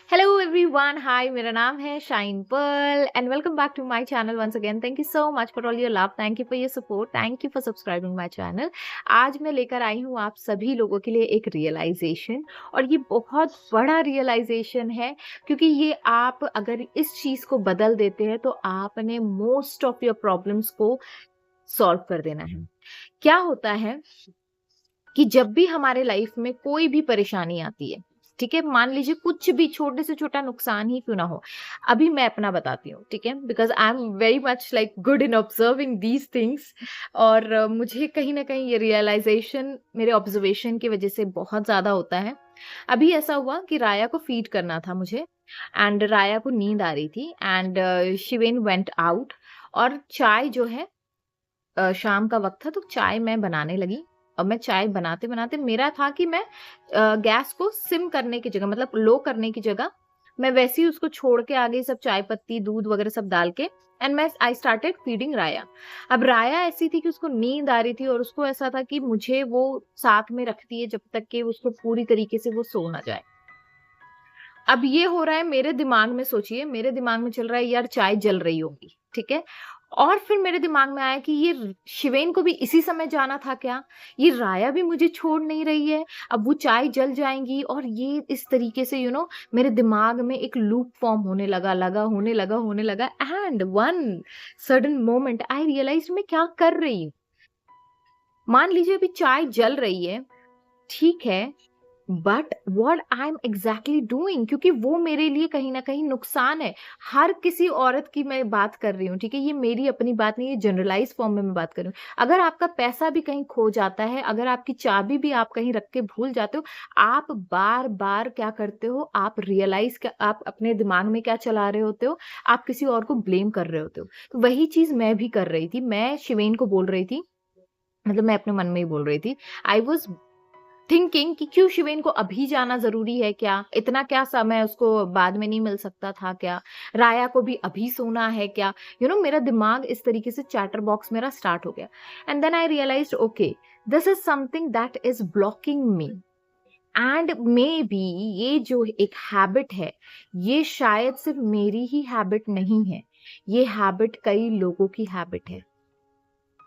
Hello everyone, हाय, मेरा नाम है Shine Pearl and welcome back to my channel once again. Thank you so much for all your love, thank you for your support, thank you for subscribing my channel. आज मैं लेकर आई हूँ आप सभी लोगों के लिए एक रियलाइजेशन, और ये बहुत बड़ा रियलाइजेशन है क्योंकि ये आप अगर इस चीज़ को बदल देते हैं तो आपने मोस्ट ऑफ योर प्रॉब्लम्स को सॉल्व कर देना है। क्या होता है कि जब भी हमारे लाइफ में कोई भी परेशानी आती है, ठीक है, मान लीजिए कुछ भी छोटे से छोटा नुकसान ही क्यों ना हो। अभी मैं अपना बताती हूँ, ठीक है, because I am very much like good in observing these things. और मुझे कहीं ना कहीं ये रियलाइजेशन मेरे ऑब्जर्वेशन की वजह से बहुत ज्यादा होता है। अभी ऐसा हुआ कि राया को फीड करना था मुझे, एंड राया को नींद आ रही थी, एंड शिवेन वेंट आउट। और चाय जो है, शाम का वक्त था तो चाय मैं बनाने लगी। और मैं चाय बनाते बनाते मेरा था कि मैं गैस को सिम करने की जगह, मतलब लो करने की जगह, मैं वैसे ही उसको छोड़ के आगे सब चाय पत्ती दूध वगैरह सब डाल के एंड मैं आई स्टार्टेड फीडिंग राया। अब राया ऐसी थी कि उसको नींद आ रही थी और उसको ऐसा था कि मुझे वो साथ में रखती है जब तक कि उसको पूरी तरीके से वो सो ना जाए। अब ये हो रहा है मेरे दिमाग में, सोचिए मेरे दिमाग में चल रहा है यार चाय जल रही होगी, ठीक है। और फिर मेरे दिमाग में आया कि ये शिवेन को भी इसी समय जाना था क्या, ये राया भी मुझे छोड़ नहीं रही है, अब वो चाय जल जाएंगी। और ये इस तरीके से मेरे दिमाग में एक लूप फॉर्म होने लगा and one sudden moment I realise मैं क्या कर रही हूँ। मान लीजिए अभी चाय जल रही है, ठीक है, but what I am exactly doing, क्योंकि वो मेरे लिए कहीं ना कहीं नुकसान है। हर किसी औरत की मैं बात कर रही हूँ, ठीक है, ये मेरी अपनी बात नहीं, ये जनरलाइज फॉर्म में मैं बात कर रही हूँ। अगर आपका पैसा भी कहीं खो जाता है, अगर आपकी चाबी भी आप कहीं रख के भूल जाते हो, आप बार बार क्या करते हो, आप रियलाइज, आप अपने दिमाग में क्या चला रहे होते हो, आप किसी और को ब्लेम कर रहे होते हो। तो वही चीज मैं भी कर रही थी, मैं शिवेन को बोल रही थी, मतलब मैं अपने मन में ही बोल रही थी। आई वॉज थिंकिंग कि क्यों शिवेन को अभी जाना जरूरी है, क्या इतना क्या समय उसको बाद में नहीं मिल सकता था क्या, राया को भी अभी सोना है क्या। मेरा दिमाग इस तरीके से चैटर बॉक्स मेरा स्टार्ट हो गया। And then I realise okay, this is something that is blocking me. And maybe ये जो एक हैबिट है, ये शायद सिर्फ मेरी ही हैबिट नहीं है, ये हैबिट कई लोगों की हैबिट है,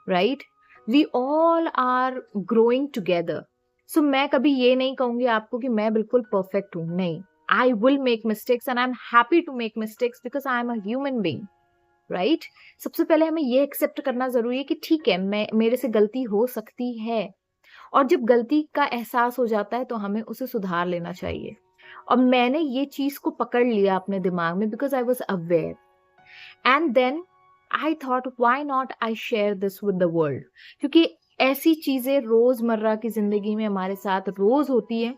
right. We all are growing together. So मैं कभी ये नहीं कहूंगी आपको कि मैं बिल्कुल परफेक्ट हूं, नहीं। I will make mistakes and I am happy to make mistakes because I am a human being, right. सबसे पहले हमें ये एक्सेप्ट करना जरूरी है कि ठीक है, मैं मेरे से गलती हो सकती है। और जब गलती का एहसास हो जाता है तो हमें उसे सुधार लेना चाहिए। और मैंने ये चीज को पकड़ लिया अपने दिमाग में because I was aware. And then I thought why not I share this with the world, क्योंकि ऐसी चीजें रोजमर्रा की जिंदगी में हमारे साथ रोज होती है।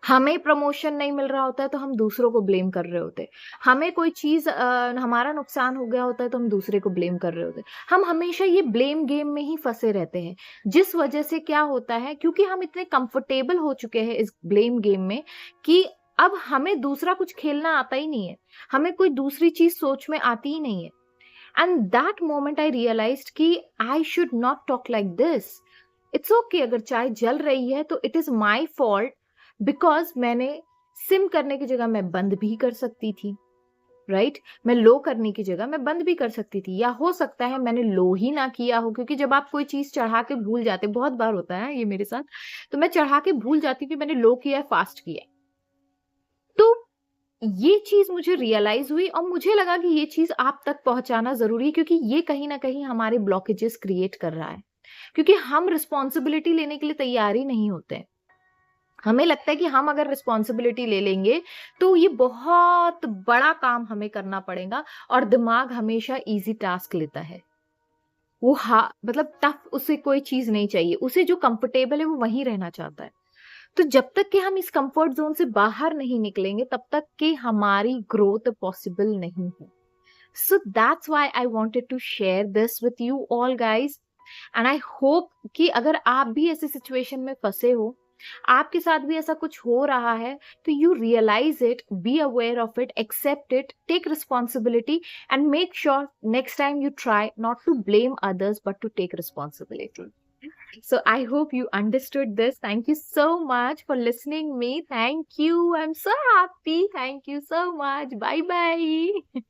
हमें प्रमोशन नहीं मिल रहा होता है तो हम दूसरों को ब्लेम कर रहे होते हैं। हमें कोई चीज हमारा नुकसान हो गया होता है तो हम दूसरे को ब्लेम कर रहे होते हैं। हम हमेशा ये ब्लेम गेम में ही फंसे रहते हैं, जिस वजह से क्या होता है, क्योंकि हम इतने कंफर्टेबल हो चुके हैं इस ब्लेम गेम में कि अब हमें दूसरा कुछ खेलना आता ही नहीं है, हमें कोई दूसरी चीज सोच में आती ही नहीं है। And that moment I realised कि I should not talk like this. It's okay, अगर चाय जल रही है तो it is my fault, because मैंने सिम करने की जगह मैं बंद भी कर सकती थी, राइट। मैं लो करने की जगह मैं बंद भी कर सकती थी, या हो सकता है मैंने लो ही ना किया हो, क्योंकि जब आप कोई चीज चढ़ा के भूल जाते, बहुत बार होता है ये मेरे साथ, तो मैं चढ़ा के भूल जाती कि मैंने लो किया है, फास्ट किया है। तो ये चीज मुझे रियलाइज हुई और मुझे लगा कि ये चीज आप तक पहुंचाना जरूरी है, क्योंकि ये कहीं ना कहीं हमारे ब्लॉकेजेस क्रिएट कर रहा है, क्योंकि हम रिस्पॉन्सिबिलिटी लेने के लिए तैयार ही नहीं होते हैं। हमें लगता है कि हम अगर रिस्पॉन्सिबिलिटी ले लेंगे तो ये बहुत बड़ा काम हमें करना पड़ेगा, और दिमाग हमेशा इजी टास्क लेता है। वो मतलब टफ उसे कोई चीज नहीं चाहिए, उसे जो कंफर्टेबल है वो वहीं रहना चाहता है। तो जब तक कि हम इस कंफर्ट जोन से बाहर नहीं निकलेंगे तब तक कि हमारी ग्रोथ पॉसिबल नहीं है। So that's why I wanted to share this with you all guys. And I hope कि अगर आप भी ऐसे सिचुएशन में फंसे हो, आपके साथ भी ऐसा कुछ हो रहा है, तो you realise it, be aware of it, accept it, take responsibility, and make sure next time you try not to blame others but to take responsibility. So I hope you understood this. Thank you so much for listening me. Thank you. I'm so happy. Thank you so much. Bye bye.